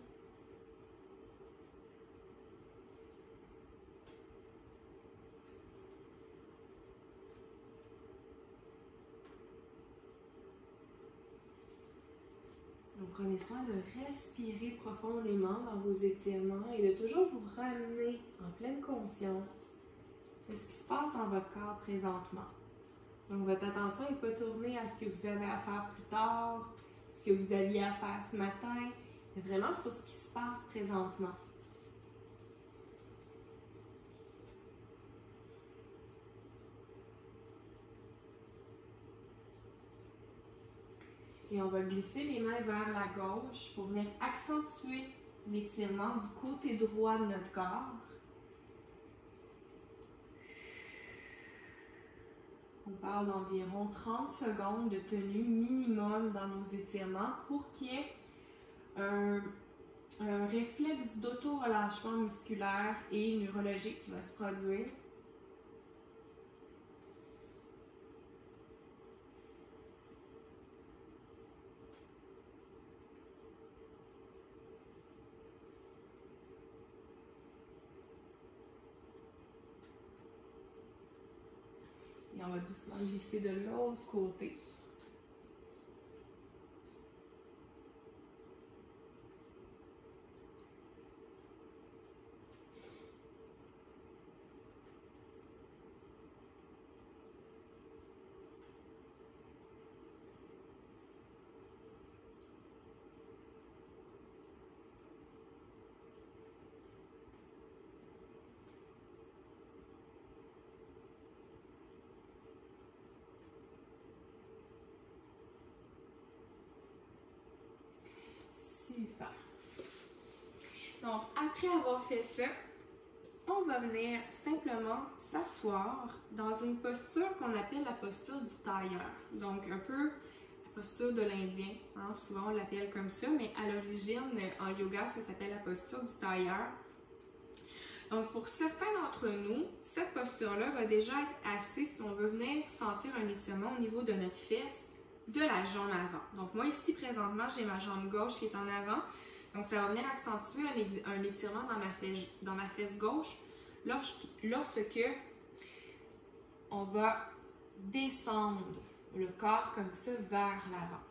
Donc, prenez soin de respirer profondément dans vos étirements et de toujours vous ramener en pleine conscience de ce qui se passe dans votre corps présentement. Donc, votre attention n'est pas tournée à ce que vous avez à faire plus tard, ce que vous aviez à faire ce matin, mais vraiment sur ce qui se passe présentement. Et on va glisser les mains vers la gauche pour venir accentuer l'étirement du côté droit de notre corps. On parle d'environ 30 secondes de tenue minimum dans nos étirements pour qu'il y ait un réflexe d'auto-relâchement musculaire et neurologique qui va se produire. Et on va doucement glisser de l'autre côté. Super. Donc, après avoir fait ça, on va venir simplement s'asseoir dans une posture qu'on appelle la posture du tailleur. Donc, un peu la posture de l'Indien. Hein? Souvent, on l'appelle comme ça, mais à l'origine, en yoga, ça s'appelle la posture du tailleur. Donc, pour certains d'entre nous, cette posture-là va déjà être assez si on veut venir sentir un étirement au niveau de notre fesse, de la jambe avant. Donc moi ici présentement j'ai ma jambe gauche qui est en avant, donc ça va venir accentuer un étirement dans ma fesse gauche lorsque on va descendre le corps comme ça vers l'avant.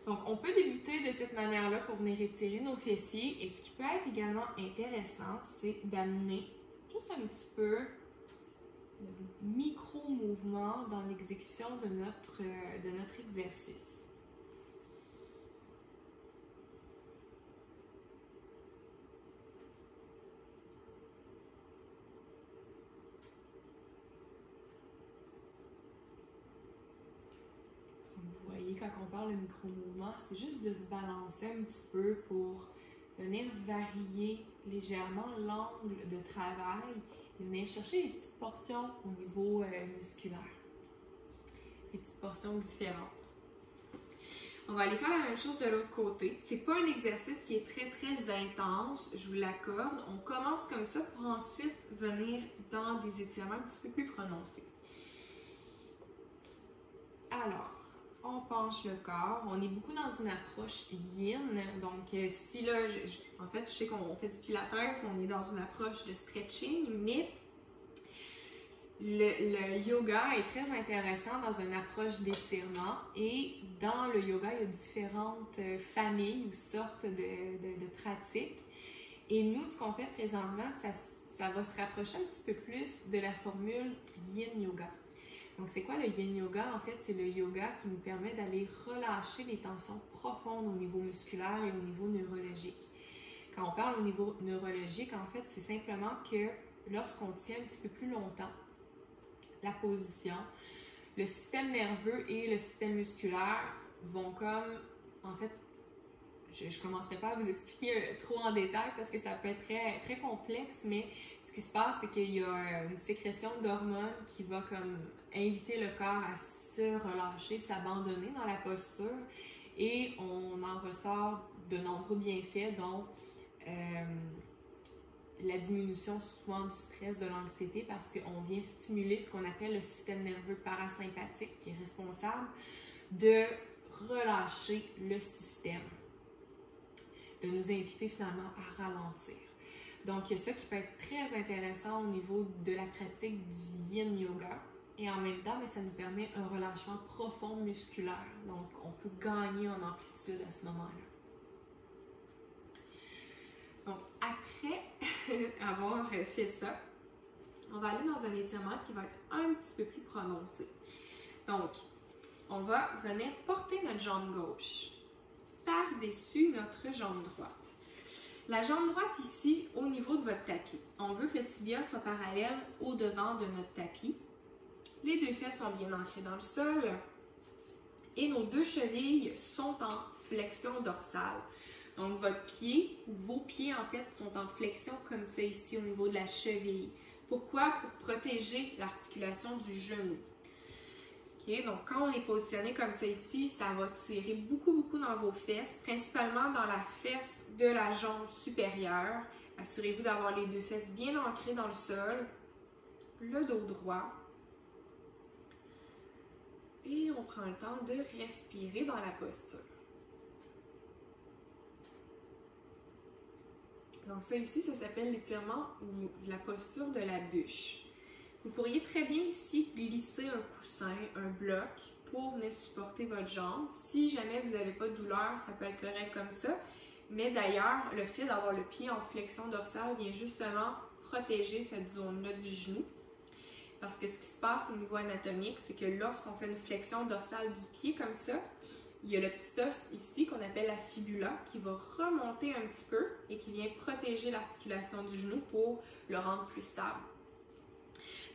Donc on peut débuter de cette manière-là pour venir étirer nos fessiers et ce qui peut être également intéressant, c'est d'amener juste un petit peu de micro-mouvements dans l'exécution de notre exercice. Vous voyez, quand on parle de micro-mouvements, c'est juste de se balancer un petit peu pour venir varier légèrement l'angle de travail et venir chercher des petites portions au niveau musculaire. Des petites portions différentes. On va aller faire la même chose de l'autre côté. C'est pas un exercice qui est très intense, je vous l'accorde. On commence comme ça pour ensuite venir dans des étirements un petit peu plus prononcés. Alors, on penche le corps. On est beaucoup dans une approche yin. Donc, si là, en fait, je sais qu'on fait du pilates, on est dans une approche de stretching, mais le yoga est très intéressant dans une approche d'étirement. Et dans le yoga, il y a différentes familles ou sortes de pratiques. Et nous, ce qu'on fait présentement, ça va se rapprocher un petit peu plus de la formule yin yoga. Donc, c'est quoi le yin yoga? En fait, c'est le yoga qui nous permet d'aller relâcher les tensions profondes au niveau musculaire et au niveau neurologique. Quand on parle au niveau neurologique, en fait, c'est simplement que lorsqu'on tient un petit peu plus longtemps la position, le système nerveux et le système musculaire vont comme, en fait, je ne commencerai pas à vous expliquer trop en détail parce que ça peut être très complexe, mais ce qui se passe, c'est qu'il y a une sécrétion d'hormones qui va comme inviter le corps à se relâcher, s'abandonner dans la posture et on en ressort de nombreux bienfaits, dont la diminution souvent du stress, de l'anxiété, parce qu'on vient stimuler ce qu'on appelle le système nerveux parasympathique, qui est responsable de relâcher le système, de nous inviter finalement à ralentir. Donc, il y a ça qui peut être très intéressant au niveau de la pratique du Yin Yoga. Et en même temps, ça nous permet un relâchement profond musculaire. Donc, on peut gagner en amplitude à ce moment-là. Donc, après avoir fait ça, on va aller dans un étirement qui va être un petit peu plus prononcé. Donc, on va venir porter notre jambe gauche par-dessus notre jambe droite. La jambe droite ici, au niveau de votre tapis. On veut que le tibia soit parallèle au devant de notre tapis. Les deux fesses sont bien ancrées dans le sol et nos deux chevilles sont en flexion dorsale. Donc, votre pied, ou vos pieds en fait, sont en flexion comme ça ici au niveau de la cheville. Pourquoi? Pour protéger l'articulation du genou. Okay? Donc, quand on est positionné comme ça ici, ça va tirer beaucoup dans vos fesses, principalement dans la fesse de la jambe supérieure. Assurez-vous d'avoir les deux fesses bien ancrées dans le sol, le dos droit. Et on prend le temps de respirer dans la posture. Donc ça ici, ça s'appelle l'étirement ou la posture de la bûche. Vous pourriez très bien ici glisser un coussin, un bloc pour venir supporter votre jambe. Si jamais vous n'avez pas de douleur, ça peut être correct comme ça. Mais d'ailleurs, le fait d'avoir le pied en flexion dorsale vient justement protéger cette zone-là du genou. Parce que ce qui se passe au niveau anatomique, c'est que lorsqu'on fait une flexion dorsale du pied comme ça, il y a le petit os ici qu'on appelle la fibula qui va remonter un petit peu et qui vient protéger l'articulation du genou pour le rendre plus stable.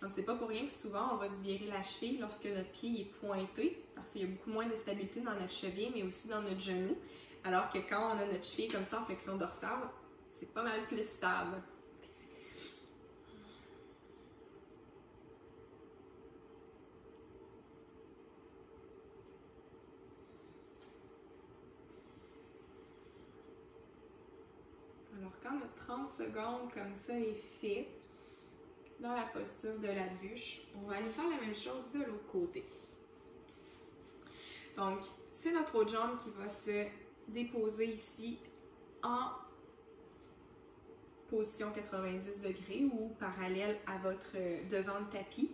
Donc, c'est pas pour rien que souvent on va se virer la cheville lorsque notre pied est pointé parce qu'il y a beaucoup moins de stabilité dans notre cheville mais aussi dans notre genou. Alors que quand on a notre cheville comme ça en flexion dorsale, c'est pas mal plus stable. Alors, quand notre 30 secondes comme ça est fait, dans la posture de la bûche, on va aller faire la même chose de l'autre côté. Donc, c'est notre autre jambe qui va se déposer ici en position 90 degrés ou parallèle à votre devant le tapis.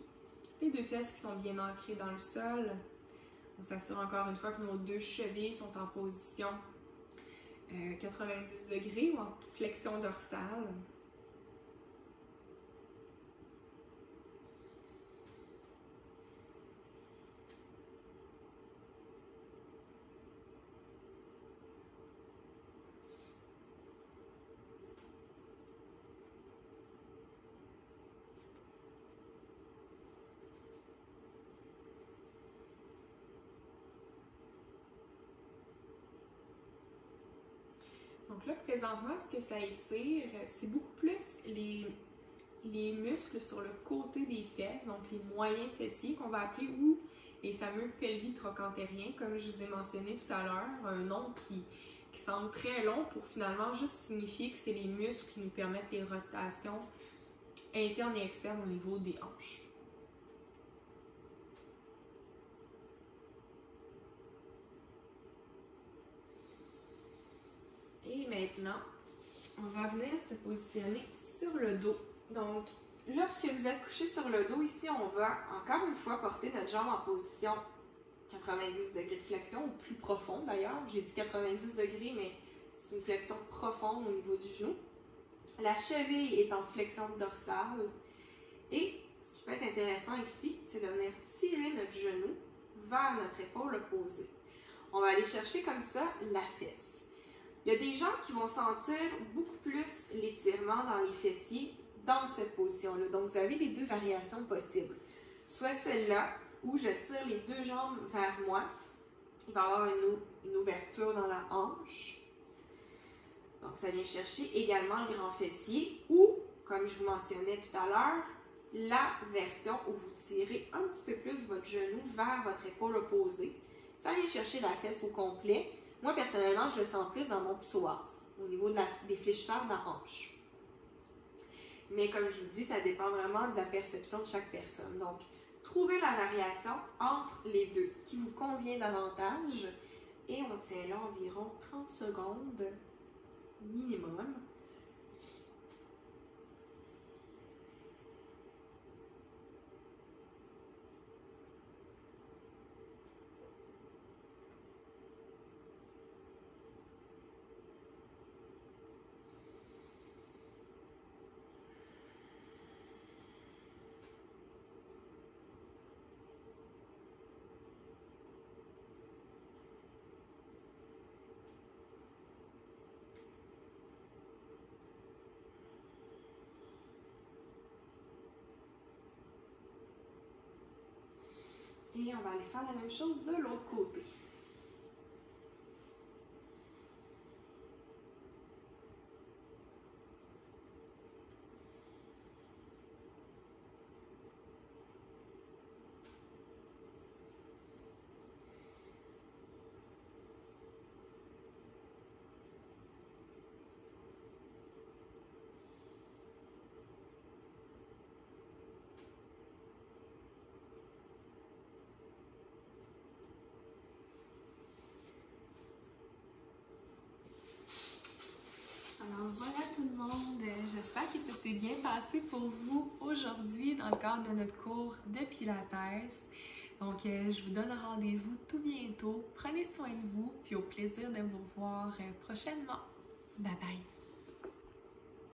Les deux fesses qui sont bien ancrées dans le sol. On s'assure encore une fois que nos deux chevilles sont en position 90 degrés ou en flexion dorsale. Donc là, présentement, ce que ça étire, c'est beaucoup plus les muscles sur le côté des fesses, donc les moyens fessiers qu'on va appeler, ou les fameux pelvis trochantériens, comme je vous ai mentionné tout à l'heure, un nom qui semble très long pour finalement juste signifier que c'est les muscles qui nous permettent les rotations internes et externes au niveau des hanches. Et maintenant, on va venir se positionner sur le dos. Donc, lorsque vous êtes couché sur le dos, ici, on va encore une fois porter notre jambe en position 90 degrés de flexion, ou plus profonde d'ailleurs. J'ai dit 90 degrés, mais c'est une flexion profonde au niveau du genou. La cheville est en flexion dorsale. Et ce qui peut être intéressant ici, c'est de venir tirer notre genou vers notre épaule opposée. On va aller chercher comme ça la fesse. Il y a des gens qui vont sentir beaucoup plus l'étirement dans les fessiers dans cette position-là. Donc, vous avez les deux variations possibles. Soit celle-là, où je tire les deux jambes vers moi. Il va y avoir une ouverture dans la hanche. Donc, ça vient chercher également le grand fessier. Ou, comme je vous mentionnais tout à l'heure, la version où vous tirez un petit peu plus votre genou vers votre épaule opposée. Ça vient chercher la fesse au complet. Moi, personnellement, je le sens plus dans mon psoas, au niveau des fléchisseurs de la hanche. Mais comme je vous dis, ça dépend vraiment de la perception de chaque personne. Donc, trouvez la variation entre les deux qui vous convient davantage et on tient là environ 30 secondes minimum. Et on va aller faire la même chose de l'autre côté. Alors voilà tout le monde, j'espère que ça s'est bien passé pour vous aujourd'hui dans le cadre de notre cours de Pilates. Donc je vous donne rendez-vous tout bientôt. Prenez soin de vous, puis au plaisir de vous voir prochainement. Bye bye!